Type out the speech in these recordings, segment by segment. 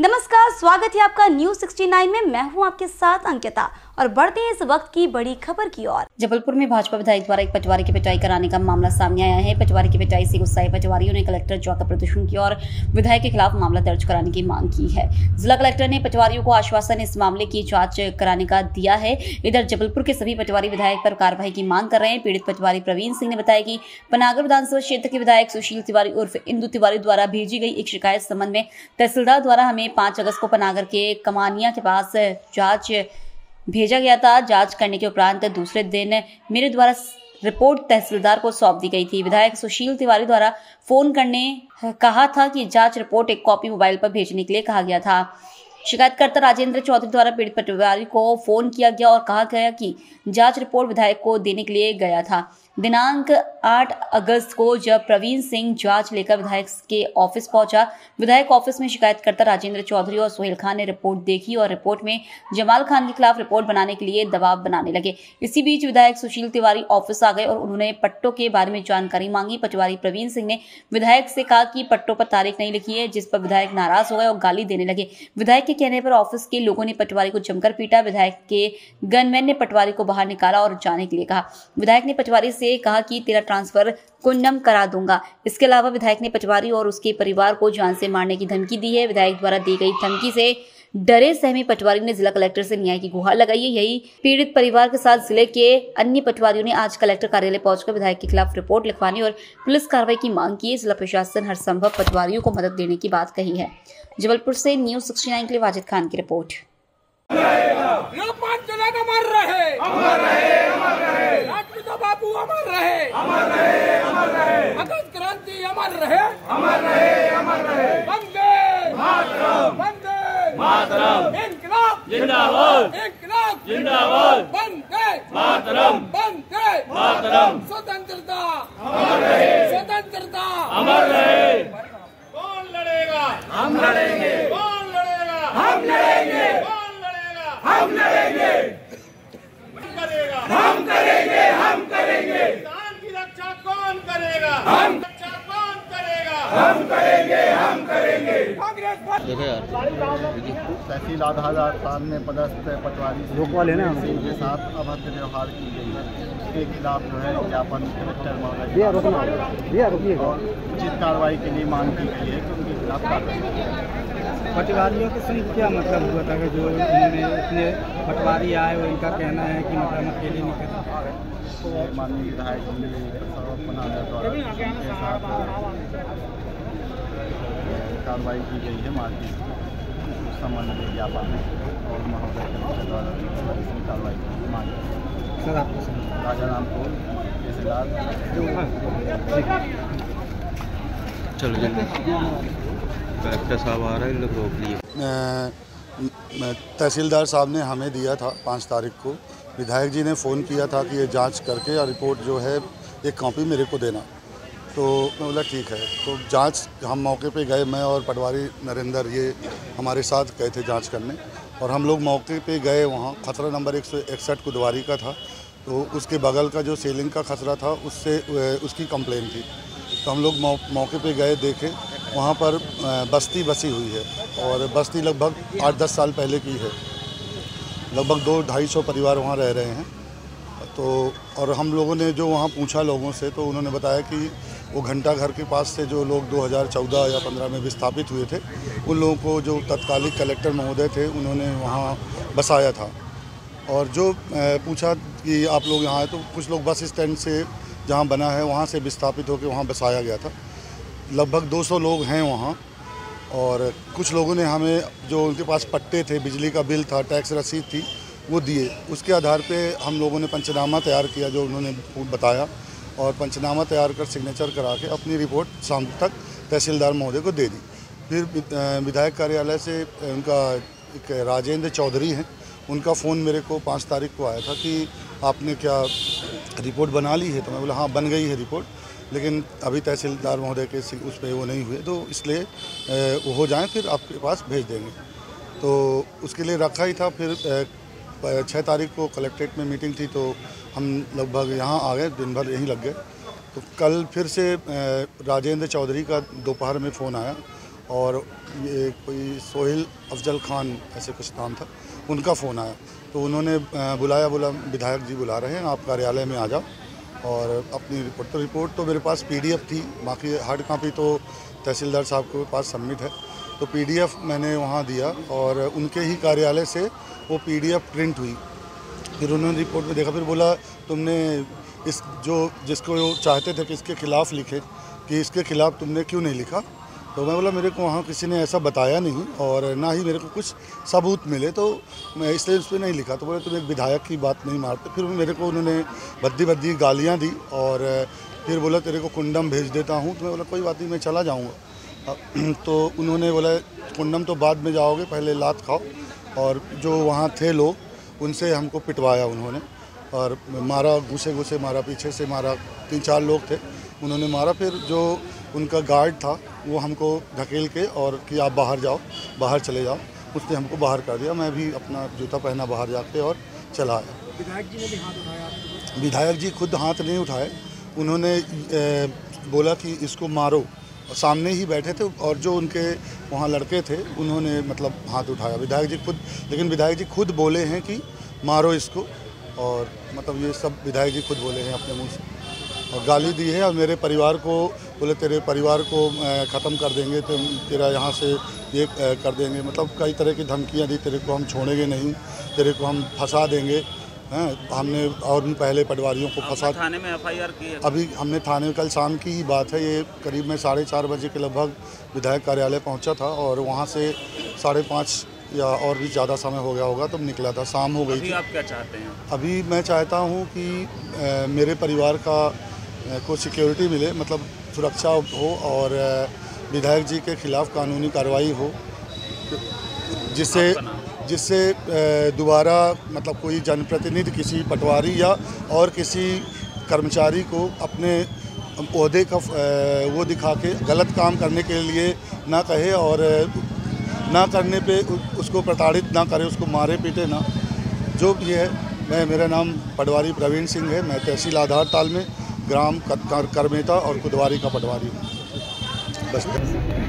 नमस्कार, स्वागत है आपका न्यूज 69 में। मैं हूं आपके साथ अंकिता और बढ़ते हैं इस वक्त की बड़ी खबर की ओर। जबलपुर में भाजपा विधायक द्वारा एक पटवारी की पिटाई कराने का मामला सामने आया है। पटवारी की पिटाई से गुस्साए पटवारियों ने कलेक्टर चौक का प्रदर्शन किया और विधायक के खिलाफ मामला दर्ज कराने की मांग की है। जिला कलेक्टर ने पटवारियों को आश्वासन इस मामले की जाँच कराने का दिया है। इधर जबलपुर के सभी पटवारी विधायक पर कार्रवाई की मांग कर रहे हैं। पीड़ित पटवारी प्रवीण सिंह ने बताया कि पनागर विधानसभा क्षेत्र के विधायक सुशील तिवारी उर्फ इंदु तिवारी द्वारा भेजी गई एक शिकायत संबंध में तहसीलदार द्वारा हमें 5 अगस्त को पनागर के कमानिया के पास जांच भेजा गया था। जांच करने के उपरांत दूसरे दिन मेरे द्वारा रिपोर्ट तहसीलदार को सौंप दी गई थी। विधायक सुशील तिवारी द्वारा फोन करने कहा था कि जांच रिपोर्ट एक कॉपी मोबाइल पर भेजने के लिए कहा गया था। शिकायतकर्ता राजेंद्र चौधरी द्वारा पीड़ित पटवारी को फोन किया गया और कहा गया कि जांच रिपोर्ट विधायक को देने के लिए गया था। दिनांक 8 अगस्त को जब प्रवीण सिंह जांच लेकर विधायक के ऑफिस पहुंचा, विधायक ऑफिस में शिकायतकर्ता राजेंद्र चौधरी और सोहेल खान ने रिपोर्ट देखी और रिपोर्ट में जमाल खान के खिलाफ रिपोर्ट बनाने के लिए दबाव बनाने लगे। इसी बीच विधायक सुशील तिवारी ऑफिस आ गए और उन्होंने पट्टों के बारे में जानकारी मांगी। पटवारी प्रवीण सिंह ने विधायक से कहा कि पट्टों पर तारीख नहीं लिखी है, जिस पर विधायक नाराज हो गए और गाली देने लगे। विधायक के कहने पर ऑफिस के लोगों ने पटवारी को जमकर पीटा। विधायक के गनमैन ने पटवारी को बाहर निकाला और जाने के लिए कहा। विधायक ने पटवारी से कहा कि तेरा ट्रांसफर कुंडम करा दूंगा। इसके अलावा विधायक ने पटवारी और उसके परिवार को जान से मारने की धमकी दी है। विधायक द्वारा दी गई धमकी से डरे सहमे पटवारी ने जिला कलेक्टर से न्याय की गुहार लगाई है। यही पीड़ित परिवार के साथ जिले के अन्य पटवारियों ने आज कलेक्टर कार्यालय पहुंचकर विधायक के खिलाफ रिपोर्ट लिखवाने और पुलिस कार्रवाई की मांग की है। जिला प्रशासन हर संभव पटवारियों को मदद देने की बात कही है। जबलपुर से न्यूज 69 के लिए वाजिद खान की रिपोर्ट। बाबू अमर रहे, अमर रहे, अमर रहे। अगस्त क्रांति अमर रहे, अमर रहे, अमर रहे। वंदे मातरम, वंदे मातरम। इनकलाब जिंदाबाद, इनकलाब जिंदाबाद। वंदे मातरम, वंदे मातरम। स्वतंत्रता अमर रहे, स्वतंत्रता अमर रहे। कौन लड़ेगा? हम लड़ेंगे। कौन लड़ेगा? हम लड़ेंगे। कौन लड़ेगा? हम लड़ेंगे। हम करेंगे, हम करेंगे। किसान की रक्षा कौन करेगा? हम रक्षा कौन करेगा? हम करेंगे, हम करेंगे। तहसील आधार साल में पदस्थ पटवारी सिंह के साथ अभद्र व्यवहार की गई है, इसके खिलाफ जो है ज्ञापन कलेक्टर महोदय और उचित कार्रवाई के लिए मांग की गई है कि उनके खिलाफ कार्रवाई। पटवारियों के संग क्या मतलब हुआ था कि जो उन्होंने इतने पटवारी आए और इनका कहना है कि मतलब अकेले नहीं कर माननीय विधायक कार्रवाई की गई है मारपीट संबंध में ज्ञापन है और महोदय के द्वारा कार्रवाई की मांग सर। आपको राजा रामपुर तहसीलदार कलेक्टर साहब आ रहे हैं, लोग रोक लिए। तहसीलदार साहब ने हमें दिया था 5 तारीख को, विधायक जी ने फ़ोन किया था कि ये जांच करके और रिपोर्ट जो है एक कॉपी मेरे को देना। तो मैं बोला ठीक है। तो जांच हम मौके पे गए, मैं और पटवारी नरेंद्र ये हमारे साथ गए थे जांच करने और हम लोग मौके पे गए। वहाँ खतरा नंबर 161 कुदवारी का था, तो उसके बगल का जो सीलिंग का खतरा था उससे उसकी कंप्लेन थी। तो हम लोग मौके पे गए, देखे वहाँ पर बस्ती बसी हुई है और बस्ती लगभग 8-10 साल पहले की है। लगभग 200-250 परिवार वहाँ रह रहे हैं। तो और हम लोगों ने जो वहाँ पूछा लोगों से, तो उन्होंने बताया कि वो घंटा घर के पास से जो लोग 2014 या 15 में विस्थापित हुए थे, उन लोगों को जो तत्कालिक कलेक्टर महोदय थे उन्होंने वहाँ बसाया था। और जो पूछा कि आप लोग यहाँ आए, तो कुछ लोग बस स्टैंड से जहाँ बना है वहाँ से विस्थापित होकर वहाँ बसाया गया था। लगभग 200 लोग हैं वहाँ और कुछ लोगों ने हमें जो उनके पास पट्टे थे, बिजली का बिल था, टैक्स रसीद थी, वो दिए। उसके आधार पे हम लोगों ने पंचनामा तैयार किया जो उन्होंने बताया और पंचनामा तैयार कर सिग्नेचर करा के अपनी रिपोर्ट शाम तक तहसीलदार महोदय को दे दी। फिर विधायक कार्यालय से उनका एक राजेंद्र चौधरी हैं, उनका फ़ोन मेरे को 5 तारीख को आया था कि आपने क्या रिपोर्ट बना ली है? तो मैं बोला हाँ बन गई है रिपोर्ट, लेकिन अभी तहसीलदार महोदय के उस पर वो नहीं हुए, तो इसलिए वो हो जाएं फिर आपके पास भेज देंगे। तो उसके लिए रखा ही था। फिर 6 तारीख को कलेक्ट्रेट में मीटिंग थी, तो हम लगभग यहाँ आ गए, दिन भर यहीं लग गए। तो कल फिर से राजेंद्र चौधरी का दोपहर में फ़ोन आया और ये कोई सोहेल अफजल खान ऐसे कुछ नाम था, उनका फ़ोन आया। तो उन्होंने बोला विधायक जी बुला रहे हैं, आप कार्यालय में आ जाओ और अपनी रिपोर्ट। तो रिपोर्ट तो मेरे पास PDF थी, बाकी हार्ड कॉपी तो तहसीलदार साहब के पास सबमिट है। तो PDF मैंने वहाँ दिया और उनके ही कार्यालय से वो PDF प्रिंट हुई। फिर उन्होंने रिपोर्ट में देखा, फिर बोला तुमने जिसको चाहते थे कि इसके खिलाफ़ लिखे, कि इसके खिलाफ़ तुमने क्यों नहीं लिखा। तो मैं बोला मेरे को वहाँ किसी ने ऐसा बताया नहीं और ना ही मेरे को कुछ सबूत मिले, तो मैं इसलिए उस पर नहीं लिखा। तो बोले तुम एक विधायक की बात नहीं मारते। फिर मेरे को उन्होंने भद्दी गालियाँ दी और फिर बोला तेरे को कुंडम भेज देता हूँ। तो मैं बोला कोई बात नहीं, मैं चला जाऊँगा। तो उन्होंने बोला कुंडम तो बाद में जाओगे, पहले लात खाओ। और जो वहाँ थे लोग उनसे हमको पिटवाया उन्होंने और मारा, घुसे मारा, पीछे से मारा। 3-4 लोग थे, उन्होंने मारा। फिर जो उनका गार्ड था वो हमको धकेल के और कि आप बाहर जाओ, बाहर चले जाओ, उसने हमको बाहर कर दिया। मैं भी अपना जूता पहना बाहर जाके और चला आया। विधायक जी ने भी हाथ उठाया? विधायक जी खुद हाथ नहीं उठाए, उन्होंने बोला कि इसको मारो। सामने ही बैठे थे और जो उनके वहाँ लड़के थे उन्होंने मतलब हाथ उठाया। विधायक जी खुद, लेकिन विधायक जी खुद बोले हैं कि मारो इसको, और मतलब ये सब विधायक जी खुद बोले हैं अपने मुँह से। और गाली दी है और मेरे परिवार को बोले तेरे परिवार को ख़त्म कर देंगे, तेरा यहाँ से ये कर देंगे, मतलब कई तरह की धमकियाँ दी। तेरे को हम छोड़ेंगे नहीं, तेरे को हम फंसा देंगे। हमने और भी पहले पटवारियों को फंसा। थाने में FIR की है? अभी हमने थाने में, कल शाम की ही बात है, ये करीब में 4:30 बजे के लगभग विधायक कार्यालय पहुँचा था और वहाँ से 5:30 या और भी ज़्यादा समय हो गया होगा तब निकला था, शाम हो गई थी। आप क्या चाहते हैं? अभी मैं चाहता हूँ कि मेरे परिवार का को सिक्योरिटी मिले, मतलब सुरक्षा हो और विधायक जी के खिलाफ़ कानूनी कार्रवाई हो, जिससे दोबारा मतलब कोई जनप्रतिनिधि किसी पटवारी या और किसी कर्मचारी को अपने ओहदे का वो दिखा के गलत काम करने के लिए ना कहे और ना करने पे उसको प्रताड़ित ना करे, उसको मारे पीटे ना, जो भी है। मेरा नाम पटवारी प्रवीण सिंह है। मैं तहसील आधार ताल में ग्राम करमेता और कुदवारी का पटवारी हूँ। बस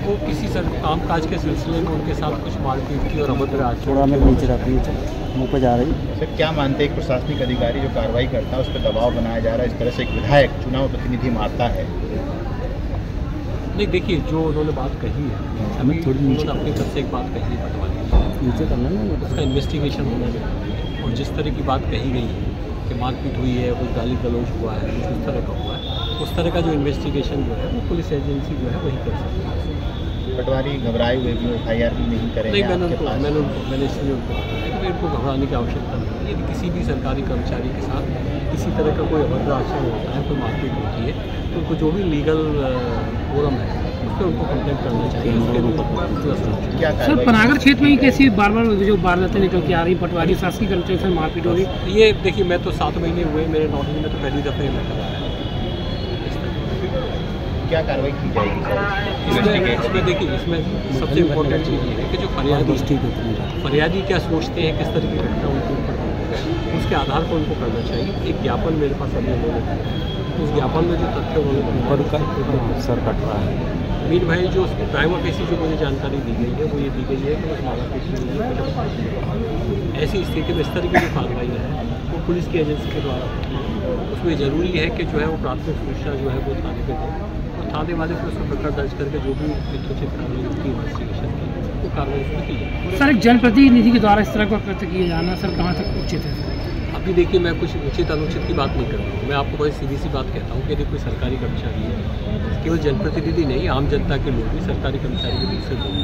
वो किसी कामकाज के सिलसिले में उनके साथ कुछ मारपीट की और अभद्र आचरण, थोड़ा मैं नीचे रख रही है, मुँह पर जा रही। सर क्या मानते हैं एक प्रशासनिक अधिकारी जो कार्रवाई करता है उस पर दबाव बनाया जा रहा है, इस तरह से एक विधायक चुनाव प्रतिनिधि मारता है? नहीं, देखिए जो उन्होंने बात कही है, अभी उन्होंने अपनी तरफ से एक बात कही है पटवारी नीचे करना है, उसका इन्वेस्टिगेशन होना चाहिए। और जिस तरह की बात कही गई है कि मारपीट हुई है, कुछ गाली गलौज हुआ है, कुछ इस तरह का हुआ है, उस तरह का जो इन्वेस्टिगेशन जो है वो पुलिस एजेंसी जो है वही कर सकती है। पटवारी घबराए हुए भी FIR भी नहीं करेंगे? नहीं, मैंने इसलिए उनको बताया कि इनको घबराने की आवश्यकता नहीं है। यदि किसी भी सरकारी कर्मचारी के साथ किसी तरह का कोई अभद्र आचरण होता है, कोई मारपीट होती है, तो उनको जो भी लीगल फोरम है उस पर उनको कंप्लेंट करना चाहिए। क्या सर पनागर क्षेत्र में ही कैसी बार जो वारदातें निकल के आ रही, पटवारी शासकीय कर्मचारी से मारपीट हो रही? ये देखिए, मैं तो 7 महीने हुए मेरे नौकरी में, तो पहली दफ़े मैं कर रहा है। क्या कार्रवाई की जाएगी? इसमें देखिए, इसमें सबसे इम्पोर्टेंट चीज़ ये है कि जो फरियादी क्या सोचते हैं, किस तरह की घटना उनके ऊपर है, उसके आधार पर उनको करना चाहिए। एक ज्ञापन मेरे पास अभी उस ज्ञापन में जो तथ्य उन्होंने सर कट रहा है। मीन भाई जो प्राइमा फेसी जो मुझे जानकारी दी गई है वो ये दी गई है कि बस मारपीट हुई है। ऐसी स्थिति में इस तरह की जो कार्रवाई है वो पुलिस की एजेंसी के द्वारा होती है। उसमें ज़रूरी है कि जो है वो प्राथमिक सूचना जो है वो थाने पर दें, और थाने वाले फिर उसको प्रकरण दर्ज करके जो भी यथोचित कार्रवाई होती है इन्वेस्टिगेशन की, वो कार्रवाई उसमें की जाए। सर एक जनप्रतिनिधि के द्वारा इस तरह का कृत्य किया जाना सर कहाँ तक उचित है? अभी देखिए, मैं कुछ उचित अनुचित की बात नहीं कर रहा हूँ। मैं आपको बहुत सीधी सी बात कहता हूँ कि यदि कोई सरकारी कर्मचारी है, केवल जनप्रतिनिधि नहीं, आम जनता के लोग भी, सरकारी कर्मचारी के दूसरे लोग भी,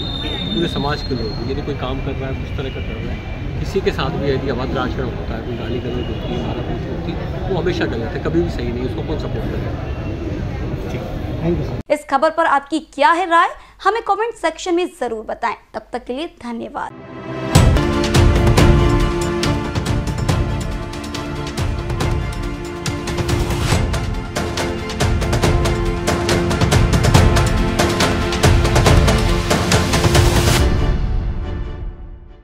पूरे समाज के लोग भी, यदि कोई काम कर रहा है उस तरह का कर रहा है, किसी के साथ भी यदि अभद्र आचरण होता है, कोई गाली गलौज होती है, मारापीट होती है, वो हमेशा गलत है, कभी भी सही नहीं, उसको कौन सपोर्ट करेगा। इस खबर पर आपकी क्या है राय, हमें कमेंट सेक्शन में जरूर बताएं। तब तक के लिए धन्यवाद।